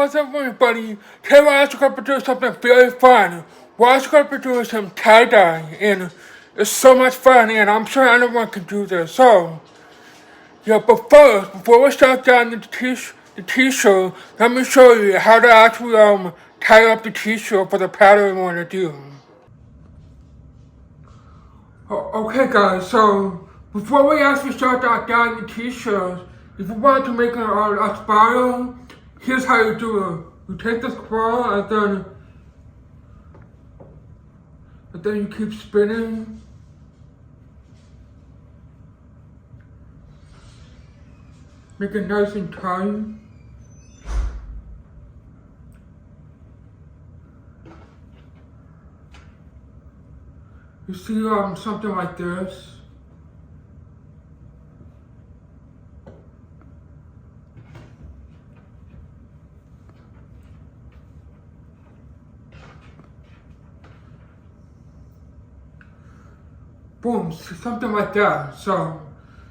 what's up everybody? Today we're actually going to do something very fun. We're actually going to be doing some tie-dye and it's so much fun and I'm sure anyone can do this. So, yeah, but first, before we start dyeing the t-shirt, let me show you how to actually tie up the t-shirt for the pattern we want to do. Okay guys, so before we actually start dyeing the t-shirts, if you want to make a spiral, here's how you do it. You take the spiral and then you keep spinning. Make it nice and tight. You see something like this. Boom, something like that. So,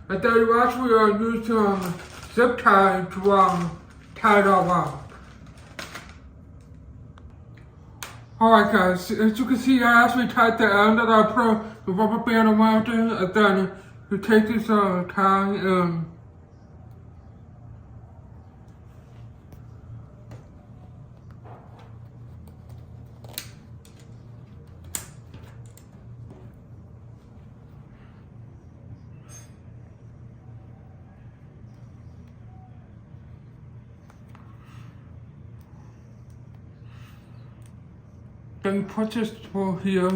and then you actually use zip tie to tie it all up. Alright guys, as you can see I actually tied the end and I put the rubber band around it and then you take this tie and then you put this for here,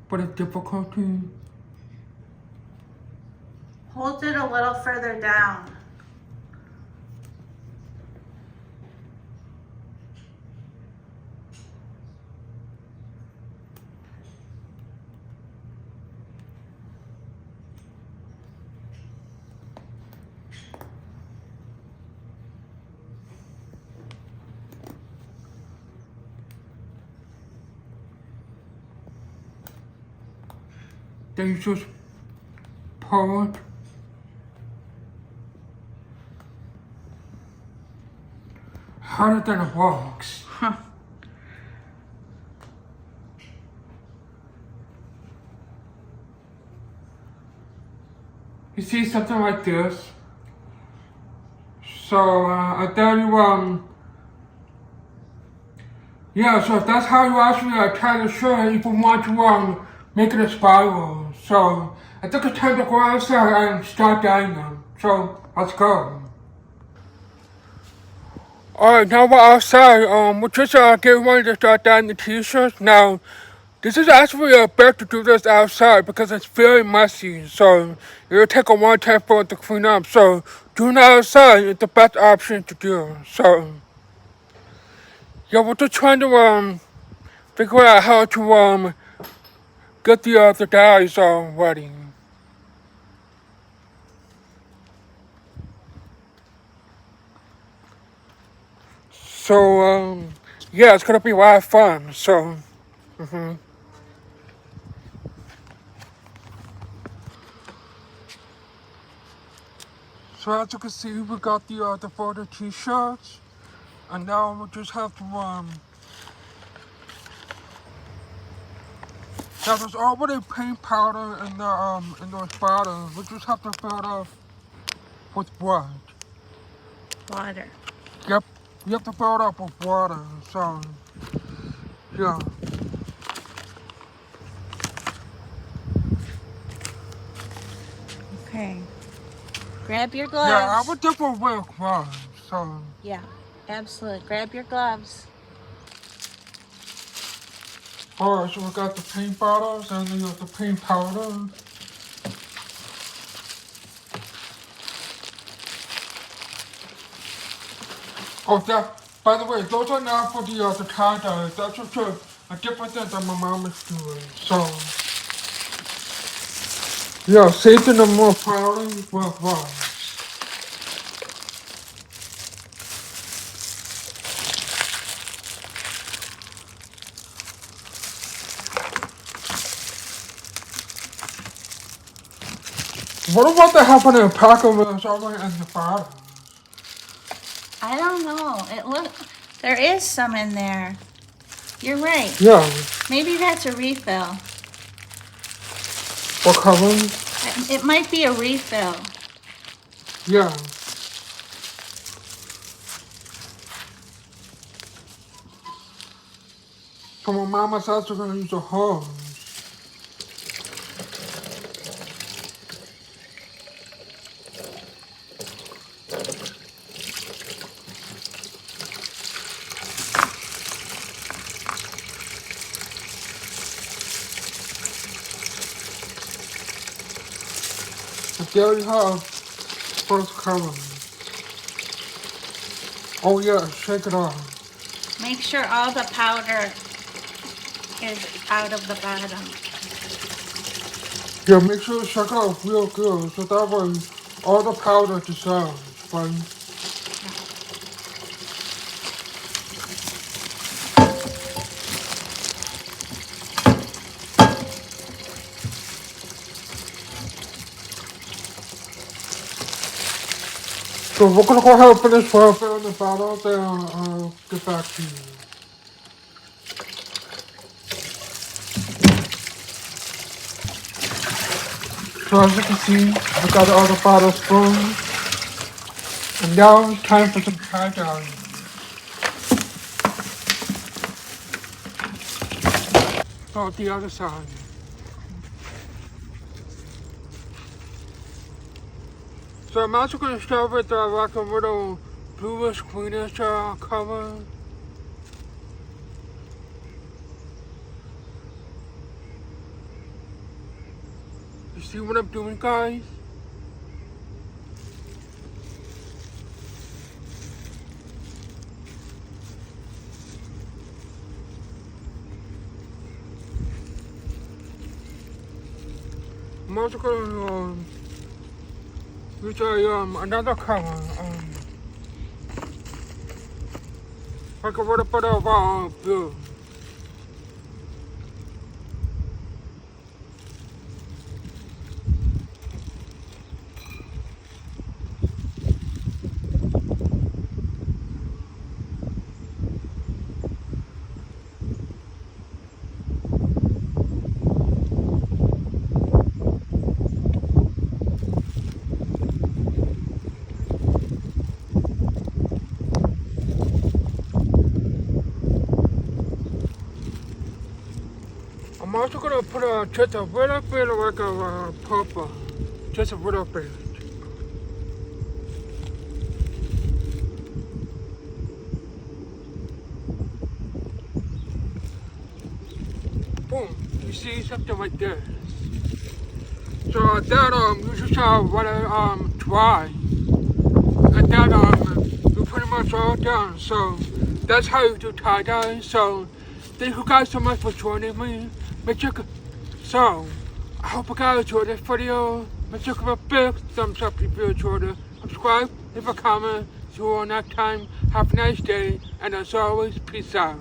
but it's difficulty. Hold it a little further down. Then you just pull it. Harder than it works. Huh. You see something like this. So I tell you yeah, so that's how you actually tie the shirt if you want to make it a spiral. So I think it's time to go outside and start dyeing them. So let's go. Alright, now we're outside. We're just getting ready to start dyeing the t-shirts. Now, this is actually better to do this outside because it's very messy. So it'll take a long time for it to clean up. So doing it outside is the best option to do. So yeah, we're just trying to figure out how to get the dyes ready. So yeah, it's gonna be a lot of fun. So So as you can see, we got the photo t-shirts, and now we just have to now there's already paint powder in the bottle. We just have to fill it up with what? Water. Yep, you have to fill it up with water. So yeah. Okay. Grab your gloves. Yeah, I would definitely wear gloves. So yeah, absolutely. Grab your gloves. alright, so we got the paint bottles and then you have the paint powder. Oh, that, by the way, those are not for the tie-dye. That's just a different thing that my mom is doing. So, yeah, saving them more powder with gloves. What about the happening in pack of this already in the bottle? I don't know. There is some in there. You're right. Yeah. Maybe that's a refill. What color? It might be a refill. Yeah. So my mama's also gonna use a hose. There you have first color. Oh yeah, shake it off. Make sure all the powder is out of the bottom. Yeah, make sure to shake it off real good so that way all the powder dissolves, right? So we're gonna go ahead and finish filling the bottle, then I'll get back to you. So as you can see, we got all the bottles full. And now it's time for some tie-dye. So the other side. So I'm also going to start with like a little bluish greenish color. You see what I'm doing, guys? I'm also going to use another color, like a little bit of blue. I'm also going to put just a little bit of like a purple, just a little bit. Boom, you see something like this. So that you just let it dry, and then you pretty much all done. So that's how you do tie-dye. So thank you guys so much for joining me. So I hope you guys enjoyed this video. Make sure to give a big thumbs up if you enjoyed it. Subscribe, leave a comment. See you all next time. Have a nice day, and as always, peace out.